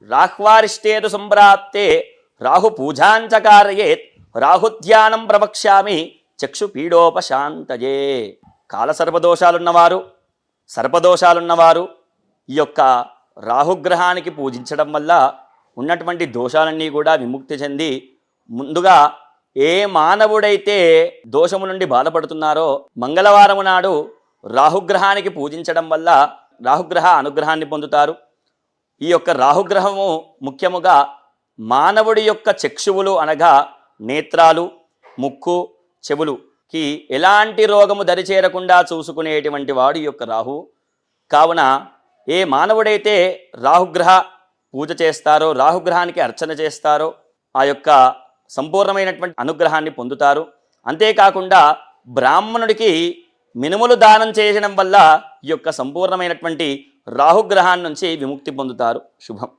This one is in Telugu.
రాహ్వారిష్టేతు సంప్రాప్తే రాహు పూజాంచకారయేత్ రాహుధ్యానం ప్రవక్ష్యామి చక్షుపీడోపశాంతయే. కాలసర్పదోషాలున్నవారు, సర్పదోషాలున్నవారు ఈ యొక్క రాహుగ్రహానికి పూజించడం వల్ల ఉన్నటువంటి దోషాలన్నీ కూడా విముక్తి చెంది, ముందుగా ఏ మానవుడైతే దోషము నుండి బాధపడుతున్నారో మంగళవారము నాడు రాహుగ్రహానికి పూజించడం వల్ల రాహుగ్రహ అనుగ్రహాన్ని పొందుతారు. ఈ యొక్క రాహుగ్రహము ముఖ్యముగా మానవుడి యొక్క చక్షువులు అనగా నేత్రాలు, ముక్కు, చెవులుకి ఎలాంటి రోగము దరిచేరకుండా చూసుకునేటువంటి వాడు ఈ యొక్క రాహు. కావున ఏ మానవుడైతే రాహుగ్రహ పూజ చేస్తారో, రాహుగ్రహానికి అర్చన చేస్తారో ఆ యొక్క సంపూర్ణమైనటువంటి అనుగ్రహాన్ని పొందుతారు. అంతేకాకుండా బ్రాహ్మణుడికి మినుములు దానం చేయడం వల్ల ఈ యొక్క సంపూర్ణమైనటువంటి రాహుగ్రహాన్ని నుంచి విముక్తి పొందుతారు. శుభం.